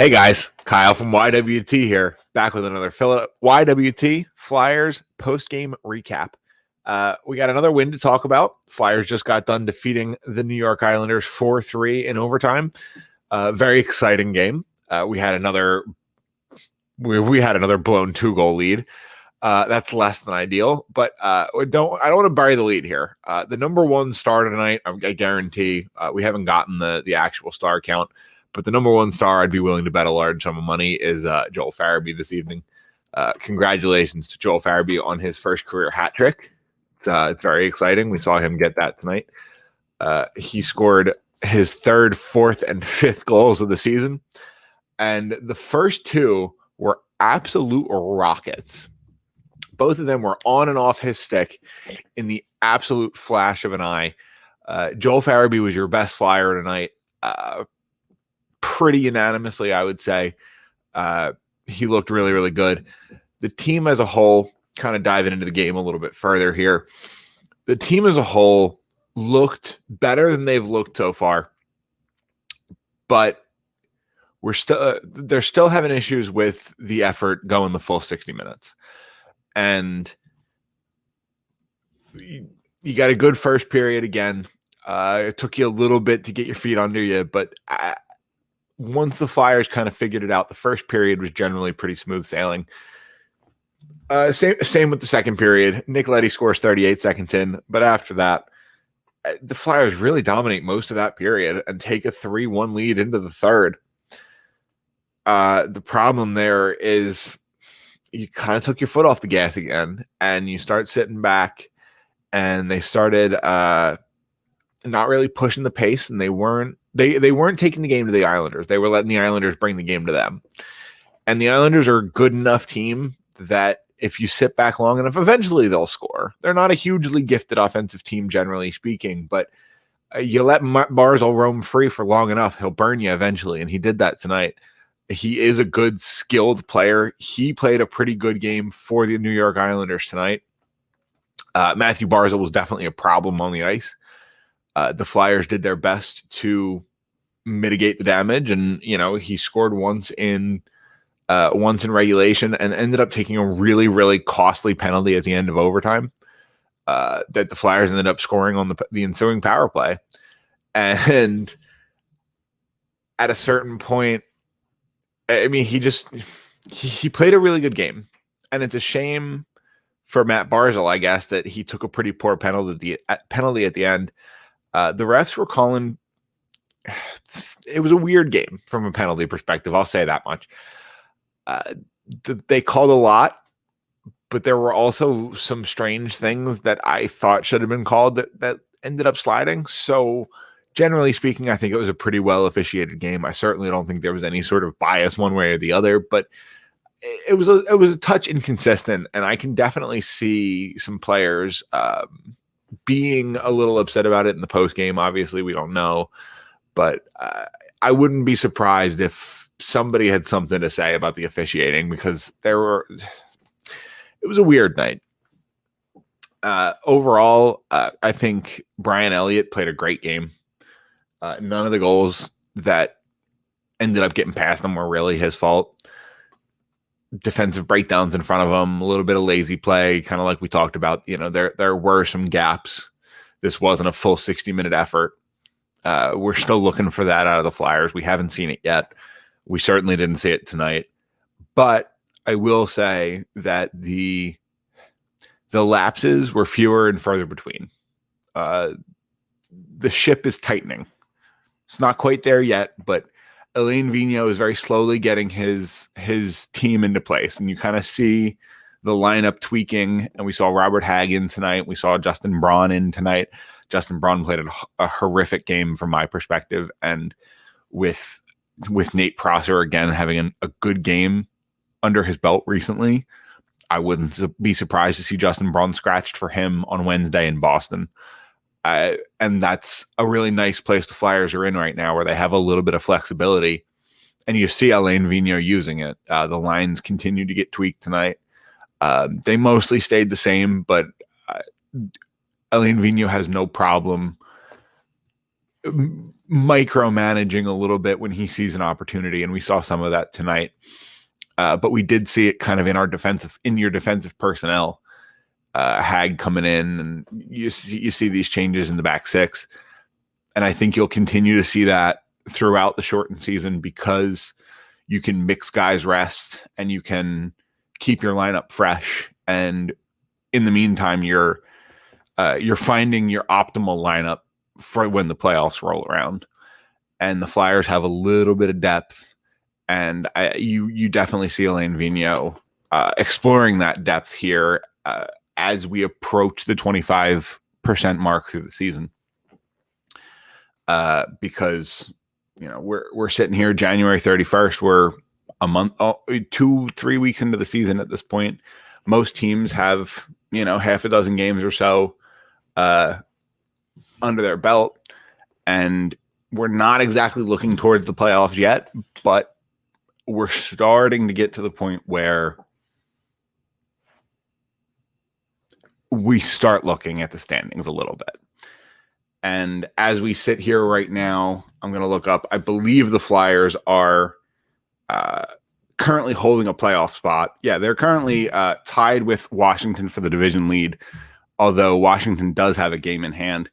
Hey guys, Kyle from YWT here, back with another YWT Flyers post-game recap. We got another win to talk about. Flyers just got done defeating the New York Islanders 4-3 in overtime. Very exciting game. We had another blown 2-goal lead. That's less than ideal, but I don't want to bury the lead here. The number one star tonight, I guarantee, we haven't gotten the actual star count. But the number one star I'd be willing to bet a large sum of money is Joel Farabee this evening. Congratulations to Joel Farabee on his first career hat trick. It's very exciting. We saw him get that tonight. He scored his third, fourth, and fifth goals of the season. And the first two were absolute rockets. Both of them were on and off his stick in the absolute flash of an eye. Joel Farabee was your best Flyer tonight. Pretty unanimously, I would say. He looked really, really good. The team as a whole, kind of diving into the game a little bit further here, the team as a whole looked better than they've looked so far, but they're still having issues with the effort going the full 60 minutes. And you got a good first period again. It took you a little bit to get your feet under you, but once the Flyers kind of figured it out, the first period was generally pretty smooth sailing. Same with the second period. Nick Leddy scores 38 seconds in, but after that, the Flyers really dominate most of that period and take a 3-1 lead into the third. The problem there is you kind of took your foot off the gas again, and you start sitting back, and they started not really pushing the pace, and they weren't taking the game to the Islanders. They were letting the Islanders bring the game to them. And the Islanders are a good enough team that if you sit back long enough, eventually they'll score. They're not a hugely gifted offensive team, generally speaking, but you let Barzal roam free for long enough, he'll burn you eventually, and he did that tonight. He is a good, skilled player. He played a pretty good game for the New York Islanders tonight. Matthew Barzal was definitely a problem on the ice. The Flyers did their best to mitigate the damage, and he scored once in regulation and ended up taking a really, really costly penalty at the end of overtime that the Flyers ended up scoring on the ensuing power play. And at a certain point, I mean, he played a really good game, and it's a shame for Matt Barzal, I guess, that he took a pretty poor penalty at the end. The refs were calling. It was a weird game from a penalty perspective. I'll say that much. They called a lot, but there were also some strange things that I thought should have been called that ended up sliding. So generally speaking, I think it was a pretty well officiated game. I certainly don't think there was any sort of bias one way or the other, but it was a touch inconsistent, and I can definitely see some players being a little upset about it in the post game. Obviously, we don't know, but I wouldn't be surprised if somebody had something to say about the officiating, because it was a weird night. Overall, I think Brian Elliott played a great game. None of the goals that ended up getting past him were really his fault. Defensive breakdowns in front of him, a little bit of lazy play, kind of like we talked about. There were some gaps. This wasn't a full 60-minute effort. We're still looking for that out of the Flyers. We haven't seen it yet. We certainly didn't see it tonight. But I will say that the lapses were fewer and further between. The ship is tightening. It's not quite there yet, but Alain Vigneault is very slowly getting his team into place, and you kind of see the lineup tweaking. And we saw Robert Hagen tonight. We saw Justin Braun in tonight. Justin Braun played a horrific game from my perspective, and with Nate Prosser again having a good game under his belt recently, I wouldn't be surprised to see Justin Braun scratched for him on Wednesday in Boston. And that's a really nice place the Flyers are in right now, where they have a little bit of flexibility, and you see Alain Vigneault using it. The lines continue to get tweaked tonight. They mostly stayed the same, but Alain Vigneault has no problem micromanaging a little bit when he sees an opportunity, and we saw some of that tonight. But we did see it kind of in your defensive personnel. Hag coming in, and you see these changes in the back six, and I think you'll continue to see that throughout the shortened season because you can mix guys rest and you can keep your lineup fresh. And in the meantime, you're finding your optimal lineup for when the playoffs roll around. And the Flyers have a little bit of depth, and you definitely see Alain Vigneault exploring that depth here as we approach the 25% mark through the season. Because we're sitting here January 31st. We're a month, 2-3 weeks into the season at this point. Most teams have, half a dozen games or so under their belt, and we're not exactly looking towards the playoffs yet, but we're starting to get to the point where we start looking at the standings a little bit. And as we sit here right now, I'm going to look up. I believe the Flyers are currently holding a playoff spot. Yeah, they're currently tied with Washington for the division lead, although Washington does have a game in hand.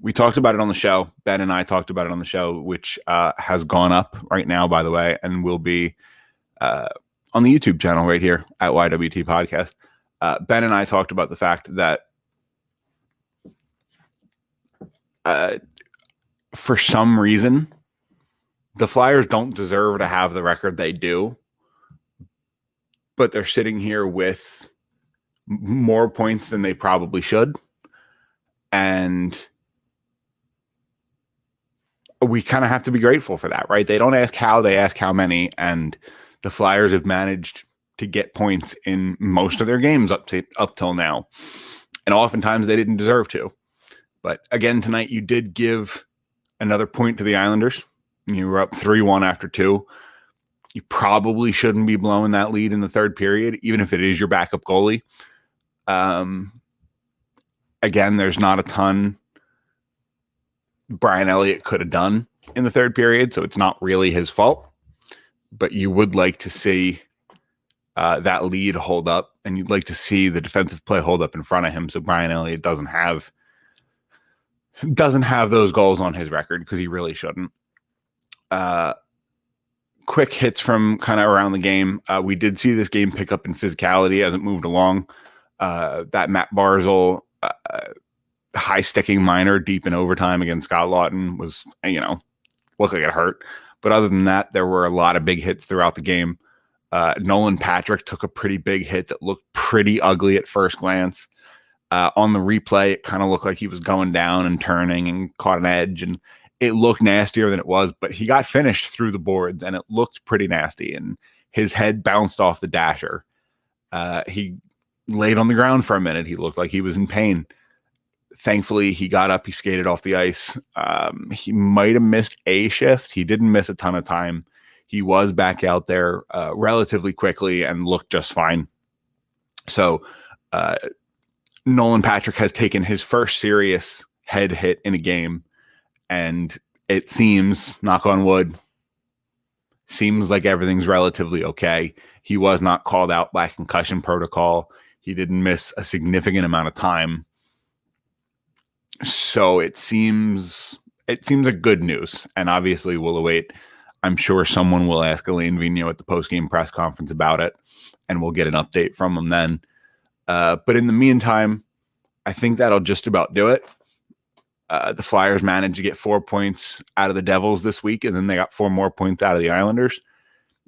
We talked about it on the show. Ben and I talked about it on the show, which has gone up right now, by the way, and will be on the YouTube channel right here at YWT Podcast. Ben and I talked about the fact that for some reason, the Flyers don't deserve to have the record they do, but they're sitting here with more points than they probably should. And we kind of have to be grateful for that, right? They don't ask how, they ask how many. And the Flyers have managed to get points in most of their games up till now. And oftentimes they didn't deserve to. But again, tonight you did give another point to the Islanders. You were up 3-1 after 2. You probably shouldn't be blowing that lead in the third period, even if it is your backup goalie. Again, there's not a ton Brian Elliott could have done in the third period, so it's not really his fault. But you would like to see that lead hold up, and you'd like to see the defensive play hold up in front of him, so Brian Elliott doesn't have those goals on his record, because he really shouldn't. Quick hits from kind of around the game. We did see this game pick up in physicality as it moved along. That Matt Barzal high sticking minor deep in overtime against Scott Lawton was, looked like it hurt. But other than that, there were a lot of big hits throughout the game. Nolan Patrick took a pretty big hit that looked pretty ugly at first glance. On the replay, it kind of looked like he was going down and turning and caught an edge, and it looked nastier than it was, but he got finished through the boards, and it looked pretty nasty, and his head bounced off the dasher. He laid on the ground for a minute. He looked like he was in pain. Thankfully, he got up, he skated off the ice. He might have missed a shift. He didn't miss a ton of time. He was back out there relatively quickly and looked just fine. So Nolan Patrick has taken his first serious head hit in a game, and it seems, knock on wood, seems like everything's relatively okay. He was not called out by concussion protocol. He didn't miss a significant amount of time. So it seems a good news, and obviously we'll await. I'm sure someone will ask Alain Vigneault at the post-game press conference about it, and we'll get an update from him then. But in the meantime, I think that'll just about do it. The Flyers managed to get 4 points out of the Devils this week, and then they got 4 more points out of the Islanders.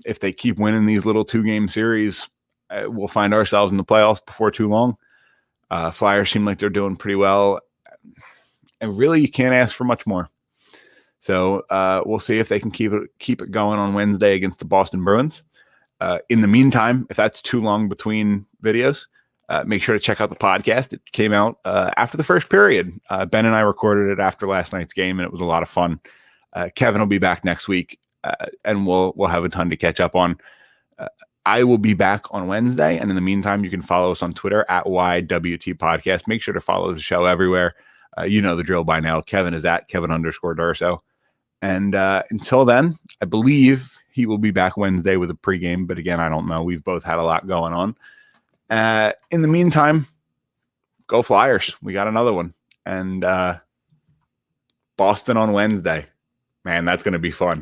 If they keep winning these little 2-game series, we'll find ourselves in the playoffs before too long. Flyers seem like they're doing pretty well, and really you can't ask for much more. So we'll see if they can keep it going on Wednesday against the Boston Bruins. In the meantime, if that's too long between videos, make sure to check out the podcast. It came out after the first period. Ben and I recorded it after last night's game, and it was a lot of fun. Kevin will be back next week, and we'll have a ton to catch up on. I will be back on Wednesday, and in the meantime, you can follow us on Twitter at YWT Podcast. Make sure to follow the show everywhere. You know the drill by now. Kevin is at Kevin_Durso. And until then, I believe he will be back Wednesday with a pregame. But again, I don't know. We've both had a lot going on. In the meantime, go Flyers. We got another one. And Boston on Wednesday. Man, that's going to be fun.